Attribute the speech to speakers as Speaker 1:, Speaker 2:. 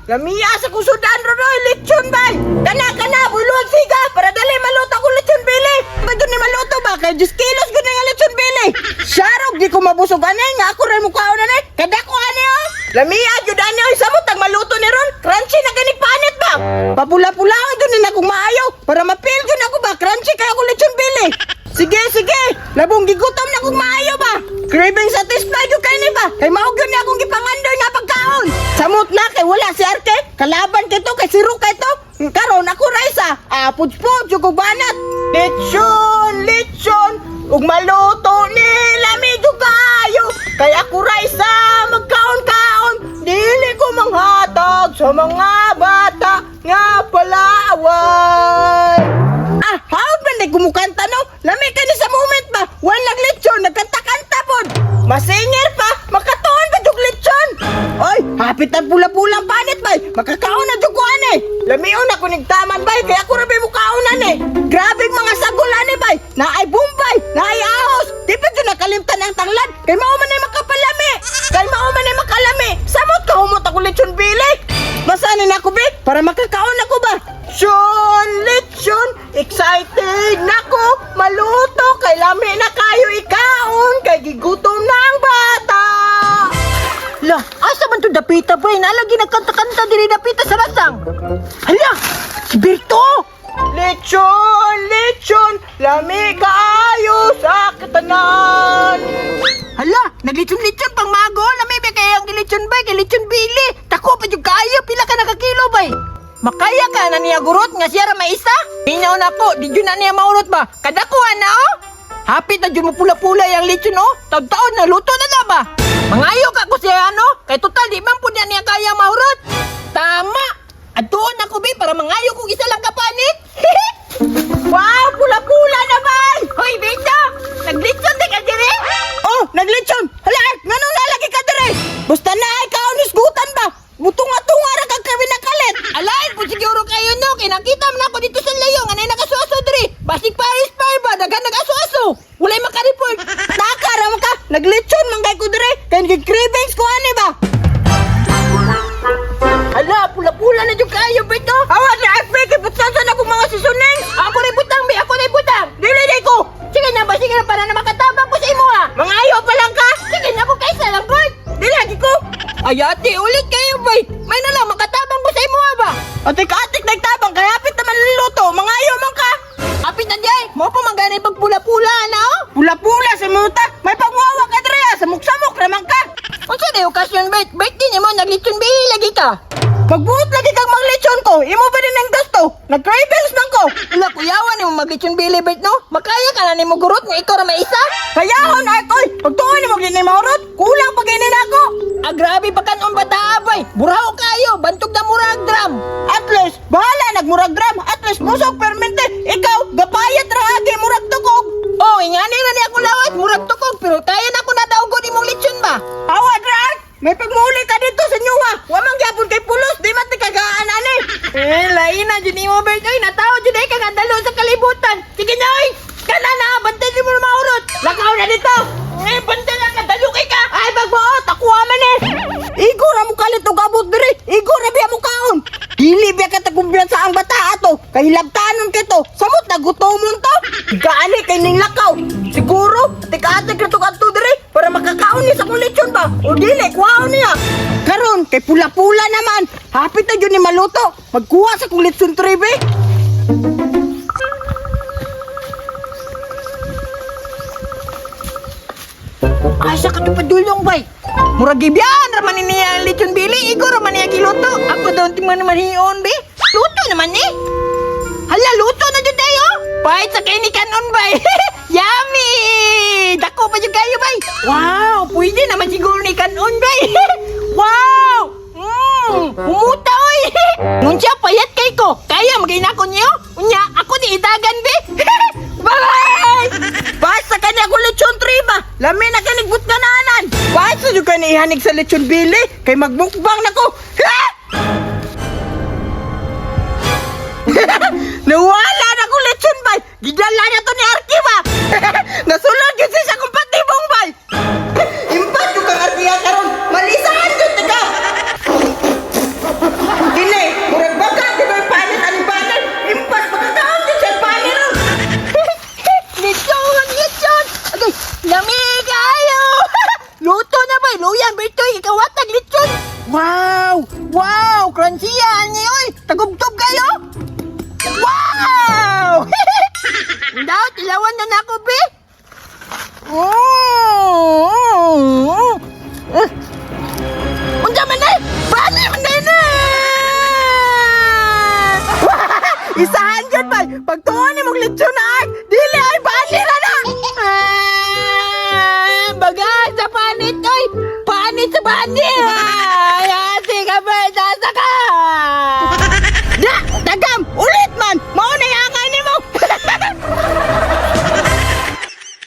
Speaker 1: Lamia sa kusudan roy lechon bay. Kana bulog siga para dali maluto ko lechon bili. Pwede ni maluto ba kay 10 kilos gud nga lechon bili. Sharog di ko mabusog anay nga ako ra mukhaon anay. Kada ko anay oh. Lamia jud anay samot tag maluto ni ron. Crunchy na ganig panit ba. Papula-pula gud ni akong maayo para mapil gud ako ba crunchy kay ako lechon bili. Sige. Labong gigutom na kong maayo ba? Craving satisfied yung kayo ba? Kay maugyon na akong gipangandoy nga pagkaon. Samot na kay wala si Arte. Kalaban kay to, kay siro kay to. Karon ako raisa. Puts-puts yung kubanat. Lechon. Ug maluto ni lamig kayo. Kay ako raisa magkaon-kaon. Dili ko manghatag sa mga bata nga palaway. Haud man na kumukanta no? Lami ka ni sa moment ba? Walang lechon, nagkanta-kanta pod. Masinger pa, makatuon ba yung lechon? Oy, hapit ang pula-pulang panit bay. Makakaon na yung kuhan eh. Lamion ako nigtaman bay, kaya ako rabi mukaunan eh. Grabing mga sagulan eh bay. Naay bumbay, naay ahos. Di pa dyan nakalimtan ang tanglad. Kay mauman ay makapalami. Kay mauman ay makalami. Samot ka humot ako lechon bili. Masanin ako be, para makakaon ako ba? Lechon, excited nako, maluto, kay lami na kayo ikaon, kay gigutom na ang bata.
Speaker 2: Lah, asa man to dapita bay? Nalagi nagkanta-kanta diri dapita sa basang. Hala, si Berto!
Speaker 1: Lechon, lami kaayo sa katanan.
Speaker 2: Hala, naglitson-litson pang mago. Lami ba kaya ang gilitson bay? Kay lechon bili. Tako pa yung kayo, pila ka nakakilo bay? Makaya ka na niya gurot nga siya ra maisa? Hinaw na ko, di dyan na niya maurot ba? Kadakuhan na oh! Hapit na dyan mo pula-pula yung lechon oh! Taon-taon na luto na ba? Mangayo ka ko siya ano? Kay total di man po niya kaya maurot. Tama! At doon ako be para mangayo kong isa lang kapanit.
Speaker 1: Wow, pula-pula naman!
Speaker 2: Hoy Bendo! Naglitson di ka diri?
Speaker 1: Oh, naglechon! Hala, nganong lalaki ka dire? Basta na ikaw nisgutan ba? Mutunga-tunga ra kag kami nakalit.
Speaker 2: Alain po siguro kayo no, kinakita mo na ako dito sa layong, anay nagasuaso diri. Basig Paris Fire ba, dagan nagasuaso. Walay makareport.
Speaker 1: Nakara mo ka, naglechon manggay ko dire. Kaya nag-cravings ko ani ba?
Speaker 2: Ala, pula-pula na yung kayo, Beto.
Speaker 1: Awat na FB, kiputsan akong mga susuning.
Speaker 2: Ako na butang, be, ako na butang.
Speaker 1: Dili ko.
Speaker 2: Sige na ba, sige na para na makatabang ko sa imo ha.
Speaker 1: Mga ayaw pa lang ka.
Speaker 2: Sige na ko kaysa lang, God.
Speaker 1: Dili lagi ko.
Speaker 2: Ay, ate, ulit kayo, bay. May na lang, makatabang ko sa imo ha ba?
Speaker 1: Atik-atik nagtabang, kaya hapit naman luto. Mga ayaw man ka.
Speaker 2: Kapit na diyan, mo pa magana pag pula-pula na, oh.
Speaker 1: Pula-pula sa muta. May pangwawa ka dire, samok-samok naman ka.
Speaker 2: Kung sa na okasyon, bet, din mo, naglitson bihi lagi ka.
Speaker 1: Magbuot lagi kang manglechon ko. Imo ba din ang gusto? Nag-cravings man ko.
Speaker 2: Wala, kuyawan mo maglitson bihi, bet, no? Makaya ka na ni mo gurot, nga ikaw ra maisa.
Speaker 1: Kayahon ay koy. Pagtuon ni mo gini maurot. Kulang pa gini ako.
Speaker 2: Grabe pa kanon bata abay. Buraho kayo, bantog na murag drum.
Speaker 1: At least, bahala nagmurag drum. At least, musog permente. Ikaw, gapayat ra agi murag tukog.
Speaker 2: Oh, ingani na ni ako lawat, murag tukog, pero kaya na ako nadawgon imong lechon ba?
Speaker 1: Awad ra. May pagmuli ka dito sa nyuwa. Wamang gyapon kay pulos, di man ti kagaan ani.
Speaker 2: Lain na dyan mo, Bert. Ay, natao dyan ay kagandalo sa kalibutan. Sige na, oy. Kana na, bantay mo na maurot.
Speaker 1: Lakaw na dito.
Speaker 2: Bantay na, kadalo kay ka.
Speaker 1: Ay magbuot, ako man eh. Igo ra mo kalit og abot diri. Igo ra biya mo kaon. Dili biya ka tagumbyan sa ang bata ato. Kay labtanon kito. Samot na gutomon to. Gaani kay ning lakaw. Siguro tika-atik ra to kadto diri para makakaon ni sa kung lechon ba. O dili kuhaon niya. Karon kay pula-pula naman. Hapit na jud ni maluto. Magkuha sa kung lechon tribe.
Speaker 2: Ay, sa katupadulong, bay. Murag ibyan, raman niya lechon bili. Igo, raman niya giluto. Ako daw naman naman hiyon, be. Luto naman eh. Hala, luto na dyan tayo. Pahit sa kayo ni kanon, bay. Yummy! Dako pa dyan kayo, bay. Wow, pwede naman siguro ni kanon, bay. Wow! Humuta, oy. Ngunsa, payat kay ko. Kaya, mag-inako niyo. Unya, ako ni itagan, be. Bye!
Speaker 1: Basta kanya ko lechon triba. Lami na kanigbut gananan. Basta yung kanya ihanig sa lechon bili. Kay magbukbang na ko. Nawala na ko lechon bay. Gidala niya to ni Arkiba. Nasulod yun siya kung patibong bay. Impat yung kang Arkiya karon. Malisahan yun, taga.
Speaker 2: Luyan, Bertoy, ikaw watag lechon. Wow! Wow! Crunchy yan niyo, oy! Tagubtob kayo! Wow! Daw, tilawan na nako, be! Oh!